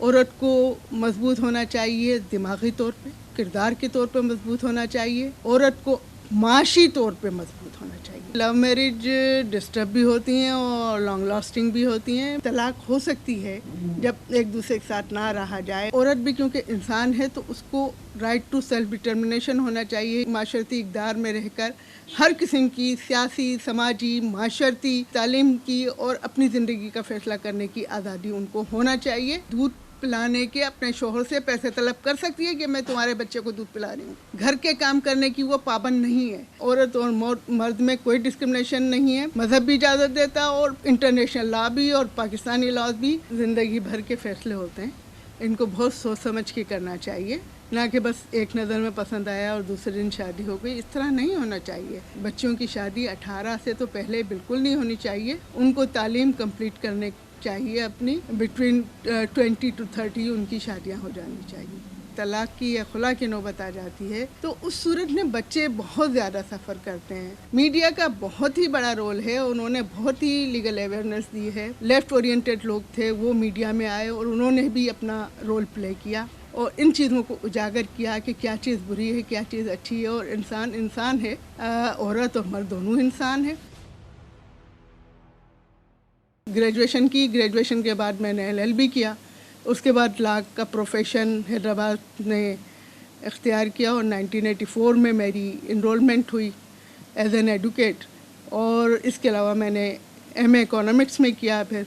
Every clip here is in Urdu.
عورت کو مضبوط ہونا چاہیے دماغی طور پہ، کردار کے طور پہ مضبوط ہونا چاہیے، عورت کو معاشی طور پہ مضبوط ہونا چاہیے۔ لو میرج ڈسٹرب بھی ہوتی ہیں اور لانگ لاسٹنگ بھی ہوتی ہیں۔ طلاق ہو سکتی ہے جب ایک دوسرے کے ساتھ نہ رہا جائے۔ عورت بھی کیونکہ انسان ہے تو اس کو رائٹ ٹو سیلف ڈٹرمنیشن ہونا چاہیے۔ معاشرتی اقدار میں رہ کر ہر قسم کی سیاسی، سماجی، معاشرتی، تعلیم کی اور اپنی زندگی کا فیصلہ کرنے کی آزادی ان کو ہونا چاہیے۔ دودھ پلانے کے اپنے شوہر سے پیسے طلب کر سکتی ہے کہ میں تمہارے بچے کو دودھ پلا رہی ہوں۔ گھر کے کام کرنے کی وہ پابند نہیں ہے۔ عورت اور مرد میں کوئی ڈسکرمنیشن نہیں ہے۔ مذہب بھی اجازت دیتا اور انٹرنیشنل لا بھی اور پاکستانی لاز بھی۔ زندگی بھر کے فیصلے ہوتے ہیں، ان کو بہت سوچ سمجھ کے کرنا چاہیے، نہ کہ بس ایک نظر میں پسند آیا اور دوسرے دن شادی ہو گئی۔ اس طرح نہیں ہونا چاہیے۔ بچوں کی شادی 18 سے تو پہلے بالکل نہیں ہونی چاہیے۔ ان کو تعلیم کمپلیٹ کرنے چاہیے، اپنی بٹوین 20 to 30 ان کی شادیاں ہو جانی چاہیے۔ طلاق کی یا خلا کی نوبت آ جاتی ہے تو اس صورت میں بچے بہت زیادہ سفر کرتے ہیں۔ میڈیا کا بہت ہی بڑا رول ہے، انہوں نے بہت ہی لیگل اویئرنیس دی ہے۔ لیفٹ اورینٹڈ لوگ تھے، وہ میڈیا میں آئے اور انہوں نے بھی اپنا رول پلے کیا اور ان چیزوں کو اجاگر کیا کہ کیا چیز بری ہے، کیا چیز اچھی ہے، اور انسان ہے، عورت اور مرد دونوں انسان ہیں۔ گریجویشن کے بعد میں نے LLB کیا، اس کے بعد لا کا پروفیشن حیدرآباد نے اختیار کیا اور 1984 میں میری انرولمنٹ ہوئی ایز این ایڈوکیٹ، اور اس کے علاوہ میں نے MA اکنامکس میں کیا پھر،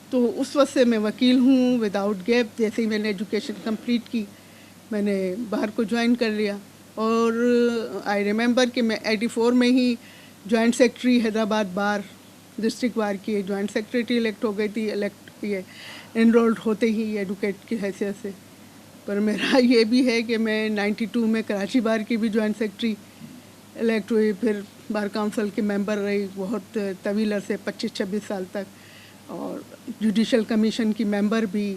تو اس وقت سے میں وکیل ہوں وداؤٹ گیپ۔ جیسے ہی میں نے ایجوکیشن کمپلیٹ کی میں نے بار کو جوائن کر لیا، اور آئی ریممبر کہ میں 84 میں ہی جوائنٹ سیکرٹری حیدرآباد بار ڈسٹرکٹ بار کی جوائنٹ سیکرٹری الیکٹ ہو گئی تھی، انرولڈ ہوتے ہی ایڈوکیٹ کی حیثیت سے۔ پر میرا یہ بھی ہے کہ میں 92 میں کراچی بار کی بھی جوائنٹ سیکرٹری الیکٹ ہوئی، پھر بار کونسل کے ممبر رہی بہت طویل عرصے 25-26 سال تک، اور جوڈیشل کمیشن کی ممبر بھی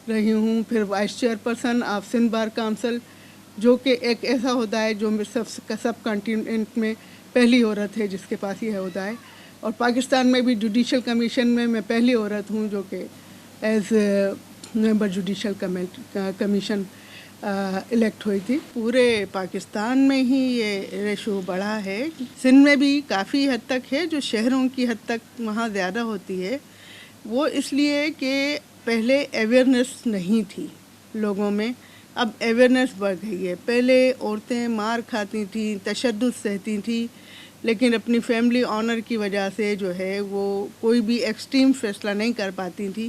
رہی ہوں، پھر vice chairperson of Sindh bar council, جو کہ ایک ایسا عہدہ ہے جو سب کانٹیننٹ میں پہلی عورت ہے جس کے پاس یہ عہدہ ہے، اور پاکستان میں بھی جوڈیشل کمیشن میں پہلی عورت ہوں جو کہ as member judicial commission elect ہوئی تھی۔ پورے پاکستان میں ہی یہ ریشو بڑھا ہے، سندھ میں بھی کافی حد تک ہے، جو شہروں کی حد تک وہاں زیادہ ہوتی ہے، وہ اس لیے کہ پہلے اویئرنیس نہیں تھی لوگوں میں، اب اویئرنیس بڑھ گئی ہے۔ پہلے عورتیں مار کھاتی تھیں، تشدد سہتی تھیں، لیکن اپنی فیملی آنر کی وجہ سے جو ہے وہ کوئی بھی ایکسٹریم فیصلہ نہیں کر پاتی تھی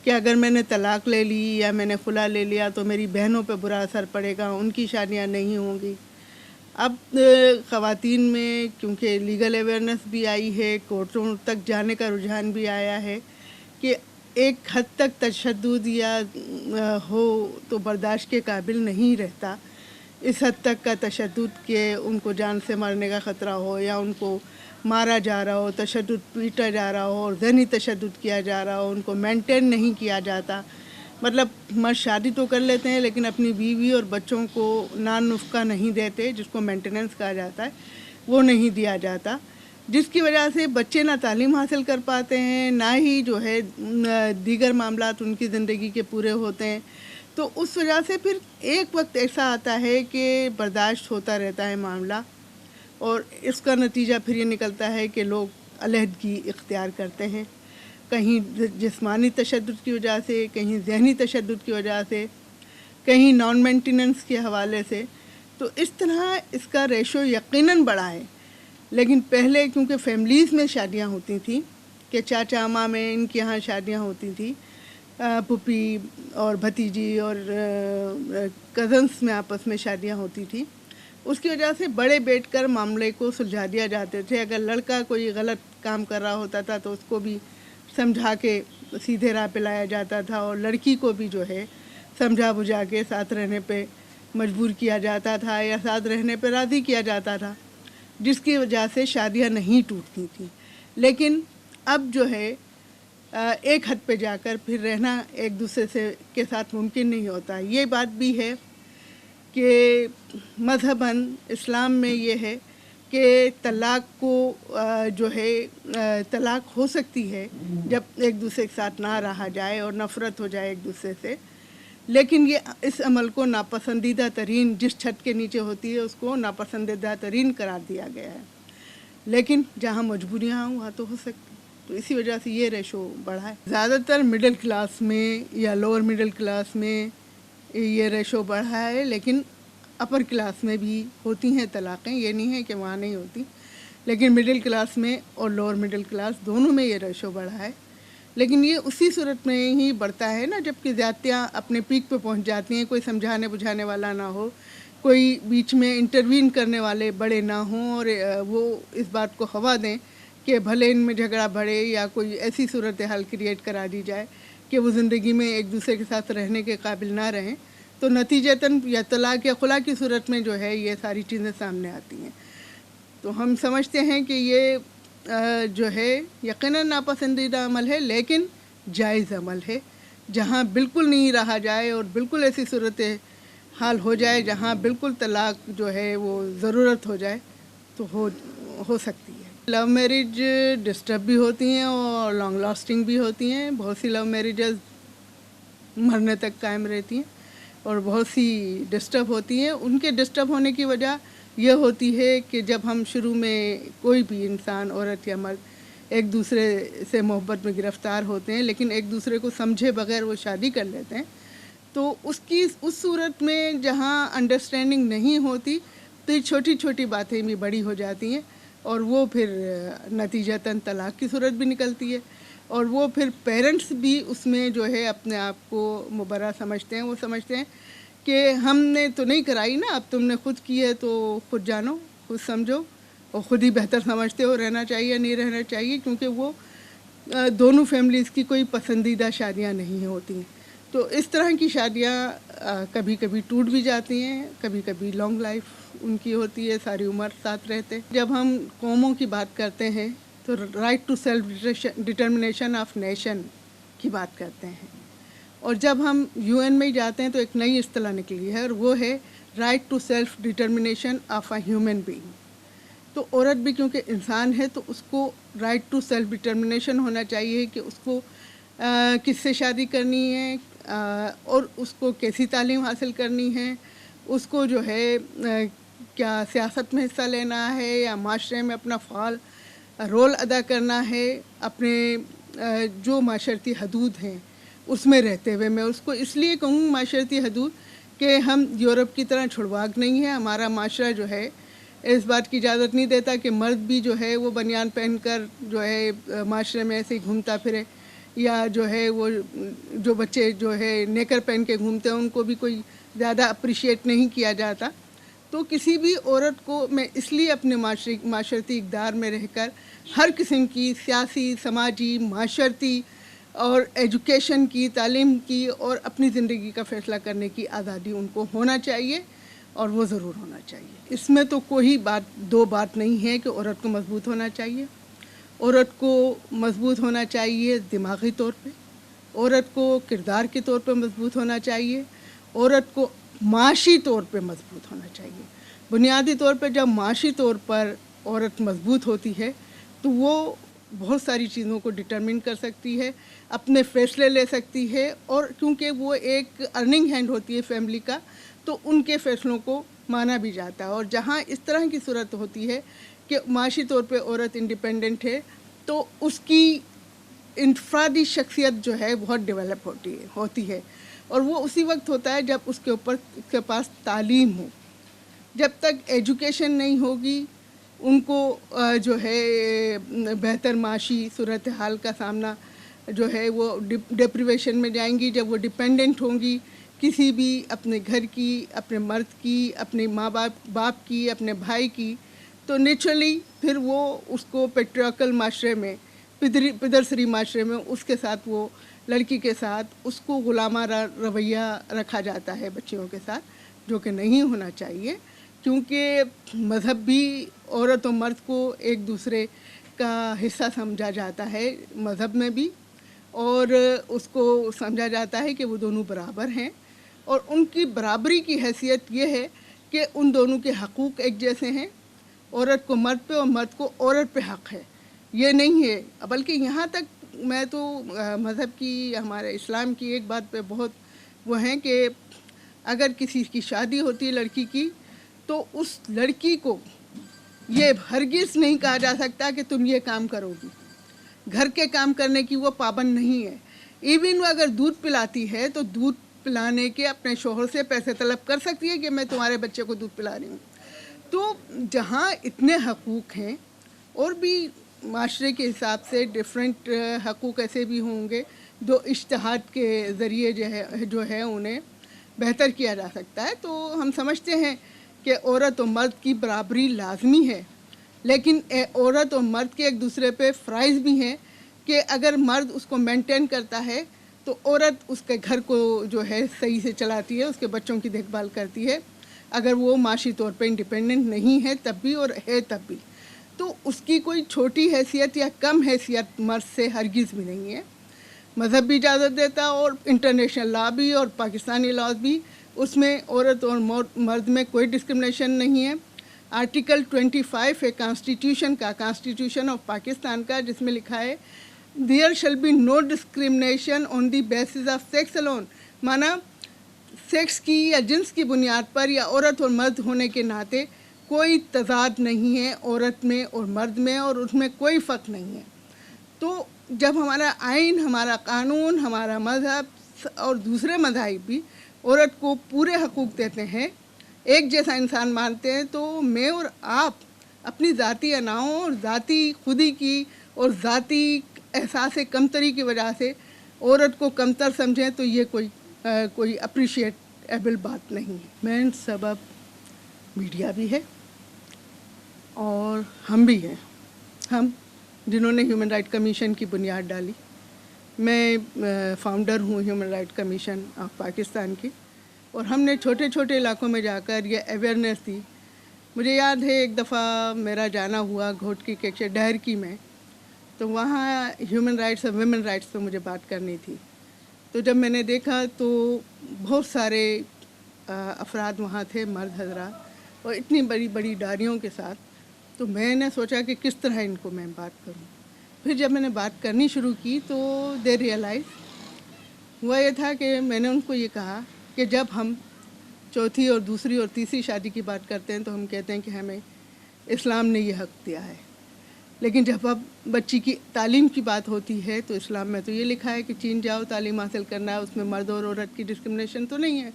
کہ اگر میں نے طلاق لے لی یا میں نے خلا لے لیا تو میری بہنوں پہ برا اثر پڑے گا، ان کی شادیاں نہیں ہوں گی۔ اب خواتین میں کیونکہ لیگل اویئرنیس بھی آئی ہے، کورٹوں تک جانے کا رجحان بھی آیا ہے کہ ایک حد تک تشدد یا ہو تو برداشت کے قابل نہیں رہتا، اس حد تک کا تشدد کہ ان کو جان سے مارنے کا خطرہ ہو یا ان کو مارا جا رہا ہو، تشدد پیٹا جا رہا ہو اور ذہنی تشدد کیا جا رہا ہو، ان کو مینٹین نہیں کیا جاتا۔ مطلب مرد شادی تو کر لیتے ہیں لیکن اپنی بیوی اور بچوں کو نان نفقہ نہیں دیتے، جس کو مینٹیننس کہا جاتا ہے، وہ نہیں دیا جاتا، جس کی وجہ سے بچے نہ تعلیم حاصل کر پاتے ہیں، نہ ہی جو ہے دیگر معاملات ان کی زندگی کے پورے ہوتے ہیں۔ تو اس وجہ سے پھر ایک وقت ایسا آتا ہے کہ برداشت ہوتا رہتا ہے معاملہ، اور اس کا نتیجہ پھر یہ نکلتا ہے کہ لوگ علیحدگی اختیار کرتے ہیں، کہیں جسمانی تشدد کی وجہ سے، کہیں ذہنی تشدد کی وجہ سے، کہیں نان مینٹیننس کے حوالے سے۔ تو اس طرح اس کا ریشو یقیناً بڑھا ہے، لیکن پہلے کیونکہ فیملیز میں شادیاں ہوتی تھیں کہ چاچا اماں میں ان کے یہاں شادیاں ہوتی تھیں، پھوپھی اور بھتیجی اور کزنس میں آپس میں شادیاں ہوتی تھیں، اس کی وجہ سے بڑے بیٹھ کر معاملے کو سلجھا دیا جاتے تھے۔ اگر لڑکا کوئی غلط کام کر رہا ہوتا تھا تو اس کو بھی سمجھا کے سیدھے راہ پہ لایا جاتا تھا، اور لڑکی کو بھی جو ہے سمجھا بجھا کے ساتھ رہنے پہ مجبور کیا جاتا تھا یا ساتھ رہنے پہ راضی کیا جاتا تھا، جس کی وجہ سے شادیاں نہیں ٹوٹتی تھیں۔ لیکن اب جو ہے ایک حد پہ جا کر پھر رہنا ایک دوسرے سے کے ساتھ ممکن نہیں ہوتا۔ یہ بات بھی ہے کہ مذہباً اسلام میں یہ ہے کہ کہ طلاق کو جو ہے طلاق ہو سکتی ہے جب ایک دوسرے کے ساتھ نہ رہا جائے اور نفرت ہو جائے ایک دوسرے سے، لیکن یہ اس عمل کو ناپسندیدہ ترین جس چھت کے نیچے ہوتی ہے اس کو ناپسندیدہ ترین قرار دیا گیا ہے، لیکن جہاں مجبوریاں ہوں وہاں تو ہو سکتی، تو اسی وجہ سے یہ ریشو بڑھا ہے۔ زیادہ تر مڈل کلاس میں یا لوور مڈل کلاس میں یہ ریشو بڑھا ہے، لیکن اپر کلاس میں بھی ہوتی ہیں طلاقیں، یہ نہیں ہے کہ وہاں نہیں ہوتی، لیکن مڈل کلاس میں اور لوور مڈل کلاس دونوں میں یہ ریشو بڑھا ہے۔ لیکن یہ اسی صورت میں ہی بڑھتا ہے نا جب کہ زیادتیاں اپنے پیک پہ پہنچ جاتی ہیں، کوئی سمجھانے بجھانے والا نہ ہو، کوئی بیچ میں انٹروین کرنے والے بڑے نہ ہوں اور وہ اس بات کو ہوا دیں کہ بھلے ان میں جھگڑا بڑھے یا کوئی ایسی صورتحال کریٹ کرا دی جائے کہ وہ زندگی میں ایک دوسرے کے ساتھ رہنے کے قابل نہ رہیں، تو نتیجتاً یا طلاق یا خلا کی صورت میں جو ہے یہ ساری چیزیں سامنے آتی ہیں۔ تو ہم سمجھتے ہیں کہ یہ جو ہے یقیناً ناپسندیدہ عمل ہے، لیکن جائز عمل ہے، جہاں بالکل نہیں رہا جائے اور بالکل ایسی صورت حال ہو جائے جہاں بالکل طلاق جو ہے وہ ضرورت ہو جائے تو ہو سکتی ہے۔ لو میرج ڈسٹرب بھی ہوتی ہیں اور لانگ لاسٹنگ بھی ہوتی ہیں، بہت سی لو میرجز مرنے تک قائم رہتی ہیں اور بہت سی ڈسٹرب ہوتی ہیں۔ ان کے ڈسٹرب ہونے کی وجہ یہ ہوتی ہے کہ جب ہم شروع میں کوئی بھی انسان عورت یا مرد ایک دوسرے سے محبت میں گرفتار ہوتے ہیں لیکن ایک دوسرے کو سمجھے بغیر وہ شادی کر لیتے ہیں، تو اس صورت میں جہاں انڈرسٹینڈنگ نہیں ہوتی تو یہ چھوٹی چھوٹی باتیں بھی بڑی ہو جاتی ہیں اور وہ پھر نتیجتاً طلاق کی صورت بھی نکلتی ہے، اور وہ پھر پیرنٹس بھی اس میں جو ہے اپنے آپ کو مبرہ سمجھتے ہیں، وہ سمجھتے ہیں کہ ہم نے تو نہیں کرائی نا، اب تم نے خود کی ہے تو خود جانو، خود سمجھو اور خود ہی بہتر سمجھتے ہو رہنا چاہیے نہیں رہنا چاہیے، کیونکہ وہ دونوں فیملیز کی کوئی پسندیدہ شادیاں نہیں ہوتی۔ تو اس طرح کی شادیاں کبھی کبھی ٹوٹ بھی جاتی ہیں، کبھی کبھی لانگ لائف ان کی ہوتی ہے، ساری عمر ساتھ رہتے۔ جب ہم قوموں کی بات کرتے ہیں تو right to self determination of nation کی بات کرتے ہیں، اور جب ہم UN میں جاتے ہیں تو ایک نئی اصطلاح نکلی ہے اور وہ ہے right to self determination of a human being. تو عورت بھی کیونکہ انسان ہے تو اس کو رائٹ ٹو سیلف ڈٹرمنیشن ہونا چاہیے کہ اس کو کس سے شادی کرنی ہے اور اس کو کیسی تعلیم حاصل کرنی ہے، اس کو جو ہے کیا سیاست میں حصہ لینا ہے یا معاشرے میں اپنا فعال رول ادا کرنا ہے، اپنے جو معاشرتی حدود ہیں اس میں رہتے ہوئے۔ میں اس کو اس لیے کہوں معاشرتی حدود کہ ہم یورپ کی طرح چھڑواک نہیں ہے، ہمارا معاشرہ جو ہے اس بات کی اجازت نہیں دیتا کہ مرد بھی جو ہے وہ بنیان پہن کر جو ہے معاشرے میں ایسے ہی گھومتا پھرے، یا جو ہے وہ جو بچے جو ہے نیکر پہن کے گھومتے ہیں ان کو بھی کوئی زیادہ اپریشیٹ نہیں کیا جاتا۔ تو کسی بھی عورت کو میں اس لیے اپنے معاشرتی اقدار میں رہ کر ہر قسم کی سیاسی، سماجی، معاشرتی اور ایجوکیشن کی، تعلیم کی اور اپنی زندگی کا فیصلہ کرنے کی آزادی ان کو ہونا چاہیے، اور وہ ضرور ہونا چاہیے۔ اس میں تو کوئی دو بات نہیں ہے کہ عورت کو مضبوط ہونا چاہیے۔ عورت کو مضبوط ہونا چاہیے دماغی طور پہ، عورت کو کردار کے طور پہ مضبوط ہونا چاہیے، عورت کو معاشی طور پہ مضبوط ہونا چاہیے۔ بنیادی طور پہ جب معاشی طور پر عورت مضبوط ہوتی ہے تو وہ بہت ساری چیزوں کو ڈٹرمن کر سکتی ہے، اپنے فیصلے لے سکتی ہے، اور کیونکہ وہ ایک ارننگ ہینڈ ہوتی ہے فیملی کا تو ان کے فیصلوں کو مانا بھی جاتا ہے۔ اور جہاں اس طرح کی صورت ہوتی ہے کہ معاشی طور پہ عورت انڈیپینڈنٹ ہے تو اس کی انفرادی شخصیت جو ہے بہت ڈیولپ ہوتی ہے، اور وہ اسی وقت ہوتا ہے جب اس کے پاس تعلیم ہو۔ جب تک ایجوکیشن نہیں ہوگی ان کو جو ہے بہتر معاشی صورتحال کا سامنا جو ہے وہ ڈپریویشن میں جائیں گی۔ جب وہ ڈپینڈنٹ ہوں گی کسی بھی اپنے گھر کی، اپنے مرد کی، اپنے ماں باپ کی، اپنے بھائی کی، تو نیچرلی پھر وہ اس کو پیٹریارکل معاشرے میں، پدرسری معاشرے میں اس کے ساتھ، وہ لڑکی کے ساتھ اس کو غلامانہ رویہ رکھا جاتا ہے بچیوں کے ساتھ، جو کہ نہیں ہونا چاہیے، کیونکہ مذہب بھی عورت و مرد کو ایک دوسرے کا حصہ سمجھا جاتا ہے مذہب میں بھی، اور اس کو سمجھا جاتا ہے کہ وہ دونوں برابر ہیں، اور ان کی برابری کی حیثیت یہ ہے کہ ان دونوں کے حقوق ایک جیسے ہیں، عورت کو مرد پہ اور مرد کو عورت پہ حق ہے، یہ نہیں ہے. بلکہ یہاں تک میں تو مذہب کی، ہمارے اسلام کی ایک بات پہ بہت وہ ہیں کہ اگر کسی کی شادی ہوتی ہے لڑکی کی تو اس لڑکی کو یہ ہرگز نہیں کہا جا سکتا کہ تم یہ کام کرو گی. گھر کے کام کرنے کی وہ پابند نہیں ہے. ایون وہ اگر دودھ پلاتی ہے تو دودھ پلانے کے اپنے شوہر سے پیسے طلب کر سکتی ہے کہ میں تمہارے بچے کو دودھ پلا رہی ہوں. تو جہاں اتنے حقوق ہیں، اور بھی معاشرے کے حساب سے ڈفرینٹ حقوق ایسے بھی ہوں گے جو اجتہاد کے ذریعے جو ہے انہیں بہتر کیا جا سکتا ہے. تو ہم سمجھتے ہیں کہ عورت اور مرد کی برابری لازمی ہے، لیکن عورت اور مرد کے ایک دوسرے پہ فرائض بھی ہیں کہ اگر مرد اس کو مینٹین کرتا ہے تو عورت اس کے گھر کو جو ہے صحیح سے چلاتی ہے، اس کے بچوں کی دیکھ بھال کرتی ہے. اگر وہ معاشی طور پہ انڈیپینڈنٹ نہیں ہے تب بھی اور ہے تب بھی، تو اس کی کوئی چھوٹی حیثیت یا کم حیثیت مرد سے ہرگز بھی نہیں ہے. مذہب بھی اجازت دیتا اور انٹرنیشنل لا بھی اور پاکستانی لاز بھی، اس میں عورت اور مرد میں کوئی ڈسکرمنیشن نہیں ہے. آرٹیکل 25 ہے کانسٹیٹیوشن آف پاکستان کا، جس میں لکھا ہے there shall be no discrimination on the basis of sex alone. مانا سیکس کی یا جنس کی بنیاد پر یا عورت اور مرد ہونے کے ناطے کوئی تضاد نہیں ہے عورت میں اور مرد میں، اور اس میں کوئی فرق نہیں ہے. تو جب ہمارا آئین، ہمارا قانون، ہمارا مذہب اور دوسرے مذاہب بھی عورت کو پورے حقوق دیتے ہیں، ایک جیسا انسان مانتے ہیں، تو میں اور آپ اپنی ذاتی اناؤں اور ذاتی خودی کی اور ذاتی احساس کمتری کی وجہ سے عورت کو کمتر سمجھیں تو یہ کوئی اپریشیٹیبل بات نہیں ہے. مین سبب میڈیا بھی ہے اور ہم بھی ہیں، ہم جنہوں نے ہیومن رائٹ کمیشن کی بنیاد ڈالی. میں فاؤنڈر ہوں human right commission of Pakistan کی، اور ہم نے چھوٹے چھوٹے علاقوں میں جا کر یہ اویئرنیس دی. مجھے یاد ہے ایک دفعہ میرا جانا ہوا گھوٹکی کے ڈہرکی میں، تو وہاں ہیومن رائٹس اور ویمن رائٹس پہ مجھے بات کرنی تھی. تو جب میں نے دیکھا تو بہت سارے افراد وہاں تھے، مرد حضرات، اور اتنی بڑی بڑی ڈاریوں کے ساتھ. تو میں نے سوچا کہ کس طرح ان کو میں بات کروں. پھر جب میں نے بات کرنی شروع کی تو دے ریئلائز ہوا یہ تھا کہ میں نے ان کو یہ کہا کہ جب ہم چوتھی اور دوسری اور تیسری شادی کی بات کرتے ہیں تو ہم کہتے ہیں کہ ہمیں اسلام نے یہ حق دیا ہے، لیکن جب اب بچی کی تعلیم کی بات ہوتی ہے تو اسلام میں تو یہ لکھا ہے کہ چین جاؤ تعلیم حاصل کرنا ہے، اس میں مرد اور عورت کی ڈسکرمنیشن تو نہیں ہے.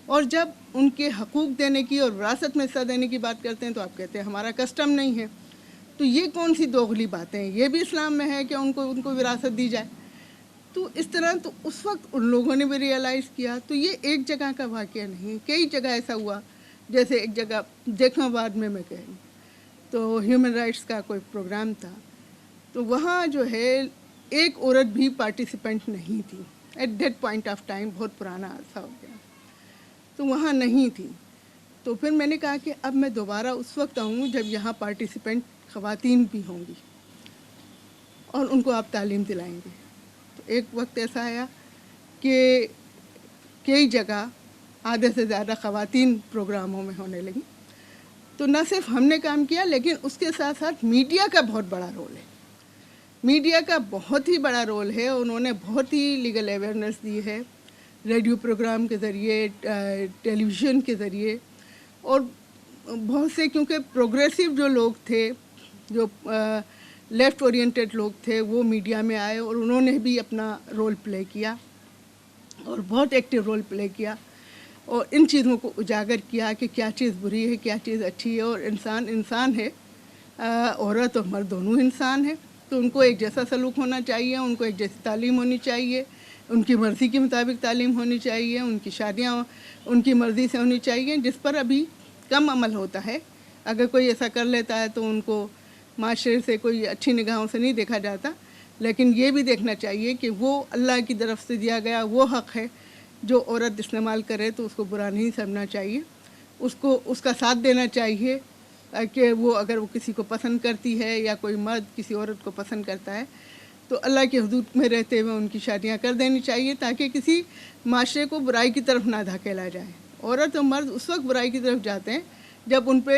اور جب ان کے حقوق دینے کی اور وراثت میں حصہ دینے کی بات کرتے ہیں تو آپ کہتے ہیں ہمارا کسٹم نہیں ہے. تو یہ کون سی دوغلی باتیں ہیں؟ یہ بھی اسلام میں ہے کہ ان کو وراثت دی جائے. تو اس طرح تو اس وقت ان لوگوں نے بھی ریئلائز کیا. تو یہ ایک جگہ کا واقعہ نہیں، کئی جگہ ایسا ہوا. جیسے ایک جگہ جیکم آباد میں کہہ رہی ہوں، تو ہیومن رائٹس کا کوئی پروگرام تھا، تو وہاں جو ہے ایک عورت بھی پارٹیسپینٹ نہیں تھی at that point of time. بہت پرانا عرصہ ہو گیا، تو وہاں نہیں تھی. تو پھر میں نے کہا کہ اب میں دوبارہ اس وقت آؤں جب یہاں پارٹیسپینٹ خواتین بھی ہوں گی اور ان کو آپ تعلیم دلائیں گے. تو ایک وقت ایسا آیا کہ کئی جگہ آدھے سے زیادہ خواتین پروگراموں میں ہونے لگیں. تو نہ صرف ہم نے کام کیا، لیکن اس کے ساتھ ساتھ میڈیا کا بہت بڑا رول ہے. میڈیا کا بہت ہی بڑا رول ہے. انہوں نے بہت ہی لیگل اویئرنیس دی ہے، ریڈیو پروگرام کے ذریعے، ٹیلی ویژن کے ذریعے، اور بہت سے کیونکہ پروگریسو جو لوگ تھے، جو لیفٹ اورینٹڈ لوگ تھے، وہ میڈیا میں آئے اور انہوں نے بھی اپنا رول پلے کیا اور بہت ایکٹیو رول پلے کیا، اور ان چیزوں کو اجاگر کیا کہ کیا چیز بری ہے، کیا چیز اچھی ہے. اور انسان ہے، عورت اور مرد دونوں انسان ہیں، تو ان کو ایک جیسا سلوک ہونا چاہیے، ان کو ایک جیسی تعلیم ہونی چاہیے، ان کی مرضی کے مطابق تعلیم ہونی چاہیے، ان کی شادیاں ان کی مرضی سے ہونی چاہیے، جس پر ابھی کم عمل ہوتا ہے. اگر کوئی ایسا کر لیتا ہے تو ان کو معاشرے سے کوئی اچھی نگاہوں سے نہیں دیکھا جاتا. لیکن یہ بھی دیکھنا چاہیے کہ وہ اللہ کی طرف سے دیا گیا وہ حق ہے، جو عورت استعمال کرے تو اس کو برا نہیں سمجھنا چاہیے، اس کا ساتھ دینا چاہیے کہ وہ اگر وہ کسی کو پسند کرتی ہے یا کوئی مرد کسی عورت کو پسند کرتا ہے تو اللہ کے حدود میں رہتے ہوئے ان کی شادیاں کر دینی چاہیے، تاکہ کسی معاشرے کو برائی کی طرف نہ دھکیلا جائے. عورت اور مرد اس وقت برائی کی طرف جاتے ہیں جب ان پہ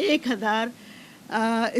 1000